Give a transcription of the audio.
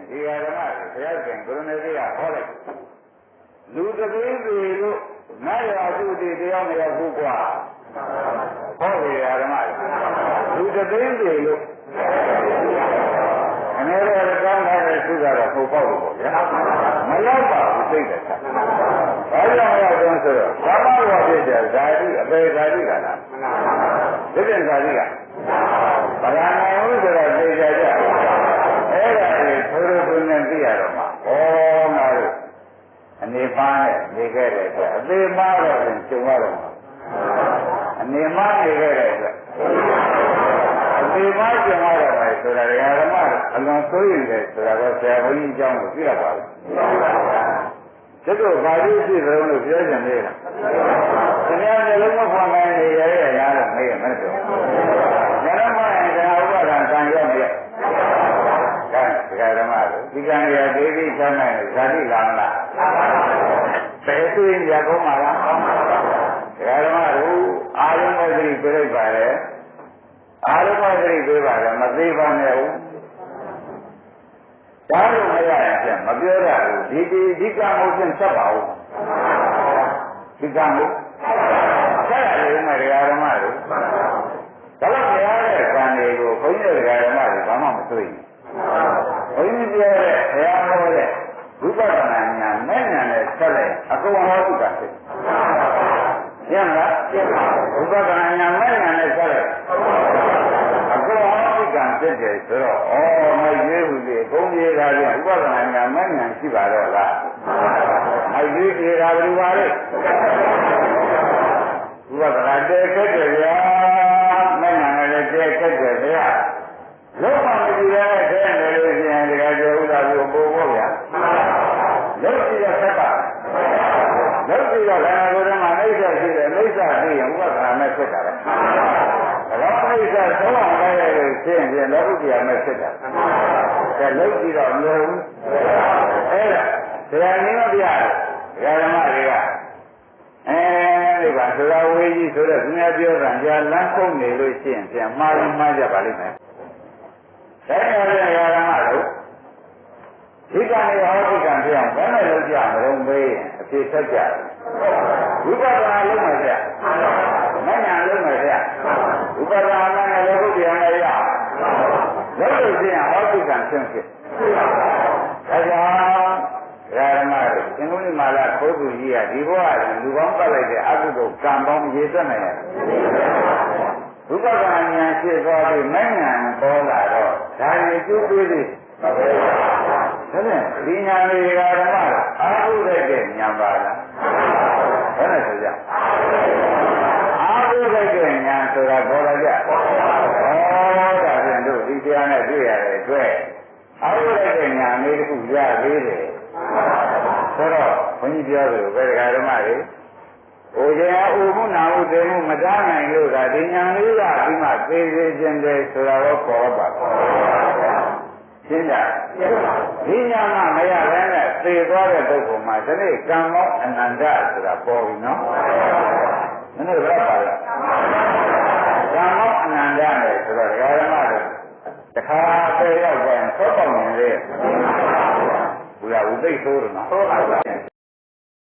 ဒီဃာရမဘုရားရှင်ကိုရဏေကြီးကဟောလိုက်လူတပင်းစီလို့ငါရစုတိတရားမရဘူးကွာဟောဒီဃာရမလူတပင်းစီလို့အနေနဲ့ကောင်းတဲ့သုကတော့ပုံပေါက်လို့ပေါ့ဗျာမရောက်ပါဘူးသိတယ်ဘာကြောင့်ရောက်တော့ဆိုတော့ဘာမှမဖြစ်တဲ့ဓာတိအပေဓာတိကလားဒီပြန်ဓာတိကဘာသာနိုင်ဘူးဆိုတော့သိကြကြအဲ့ဒါကိုထိုးထိုးနဲ့သိရတော့မှာဩငါတို့အနေပါနဲ့နေခဲ့တဲ့အတွက်အသေးပါတော့ကျုံရတော့မှာအနေမနေခဲ့တဲ့အတွက်အသေးပါကျုံရတော့မယ်ဆိုတာဓမ္မအလွန်ဆိုးရင်တယ်ဆိုတာကဆရာဘုန်းကြီးအကြောင်းကိုသိရပါဘူးကျတော့ဘာလို့ရှိကြလို့ပြောကြနေလားခင်ဗျားလည်းလုံးဝဖွင့်နိုင်နေရတဲ့ရားတော့မေးရမယ်ဆိုညရမရင်ဒါဥပါဒံကံရောက်ပြကဲဒကာဓမ္မတို့ဒီကံရဒေဝိချမ်းနိုင်ဇာတိလာမလားဘယ်သူရကုန်းမှာလားဒကာဓမ္မတို့အာရုံမဂရိပြိဋ္ဌပါလေအာရုံမဂရိပြပါလေမသေးပါနဲ့ဦးဒါလို့မရရင်ပြန်မပြောရဘူးဒီကံကိုပြန်ဆက်ပါဦးဒီကံကိုဆက်ရတယ်မတရားဓမ္မတို့ဒါလို့မရတဲ့ကံတွေကိုဘုန်းကြီးတရားဓမ္မတွေဘာမှမသိဘူးဘုန်းကြီးပြောတဲ့ဘုရားဟောတဲ့ဝိပဿနာဉာဏ်နဲ့ဉာဏ်နဲ့ဆက်လိုက်အကုန်ဟောသူကဖြစ်ရမလားဝိပဿနာဉာဏ်နဲ့ဉာဏ်နဲ့ဆက်လိုက်အကုန်ဟောသူကဖြစ်တယ်ဆိုတော့ဩမရွေးဘူးလေဘုန်းကြီးကလည်းဝိပဿနာဉာဏ်နဲ့ဉာဏ်ရှိပါတော့လားအရွေးပြေတာဘယ်လိုပါလဲဝိပဿနာတည်းခက်တယ်ဗျာမဲ့ဉာဏ်နဲ့လည်းတည်းခက်တယ်ဗျာလုံးဝမကြည့်ရတဲ့နေလို့ရှိရင်ဒီကကြောဥဒ္ဒါကိုပို့ဖို့ဗျာလုံးကြည့်ရဆက်ပါလုံးကြည့်ရခန္ဓာကိုယ်ထဲမှာအိဋ္ဌရှိတယ်အိဋ္ဌသိရင်ဥပဒနာမဲ့ဖြစ်တာပဲဒါတော့အိဋ္ဌသုံးအောင်လိုက်ရလို့ရှိရင်လောကုတ္တရာမဲ့ဖြစ်တာဒါလုံးကြည့်တော့မလို့အဲ့ဒါဆရာနည်းမပြတယ်ဓမ္မတွေကဒီကသုရဝေကြီးဆိုတဲ့သူများပြောတာကြာလမ်းခုံနေလို့ရှိရင်ပြန်မှားရင်မှားကြပါလိမ့်မယ်ဒါကြောင့်လည်းဓမ္မတို့ဒီကံတွေဟောဒီကံပြောင်းဘယ်နဲ့လုပ်ကြမလို့မေးအဖြေဆက်ကြဝိပဿနာလုပ်မယ်ဗျမဉ္ဇဏ်လုပ်မယ်ဗျဝိပဿနာနဲ့လည်းဘုရားနဲ့ရလုပ်လို့ရှိရင်ဟောဒီကံဖြစ်ဖြစ်ဒါကြောင့်ဓမ္မတို့သင်္ကုလိမာလာခိုးသူကြီးကဒီဘဝလူကောင်းပတ်လိုက်တဲ့အကုသိုလ်ကံပေါင်းရေသွက်နိုင်တယ်ဝိပဿနာဉာဏ်ဖြစ်သွားပြီးမဉ္ဇဏ်ပေါ်လာတော့ဒါရီကျိုးပေးသေးဒါနဲ့ဒီဉာဏ်တွေကဓမ္မအာဟုတဲ့ဉာဏ်ပါလားဘယ်နဲ့ဆိုကြအာဟုတဲ့ဉာဏ်ဆိုတာပေါ်လာကြဒါဖြင့်တို့ဒီတရားနဲ့တွေ့ရတဲ့အတွက်အာဟုတဲ့ဉာဏ်လေးတစ်ခုရသေးတယ်ဆိုတော့ဘုန်းကြီးပြောတယ်ဘယ်ဓမ္မတွေဟိုကျင်အိုမှုနာမှုသိမှုမတားနိုင်လို့ကဒီညာလေးကဒီမှာသေသေးခြင်းတယ်ဆိုတာတော့ပေါ်ပါရှင်းကြဒီညာကမရဘဲနဲ့သေသွားတဲ့ပုဂ္ဂိုလ်မှာဒီနေ့ကံမောအနန္တဆိုတာပေါ်ပြီနော်နည်းနည်းတော့ပါလားကံမောအနန္တနဲ့ဆိုတော့ဓမ္မတွေတခါသေရောက်ပြန်ဆောက်ပေါက်နေလေဘုရားဥပိ္ပဆိုးတယ်နော်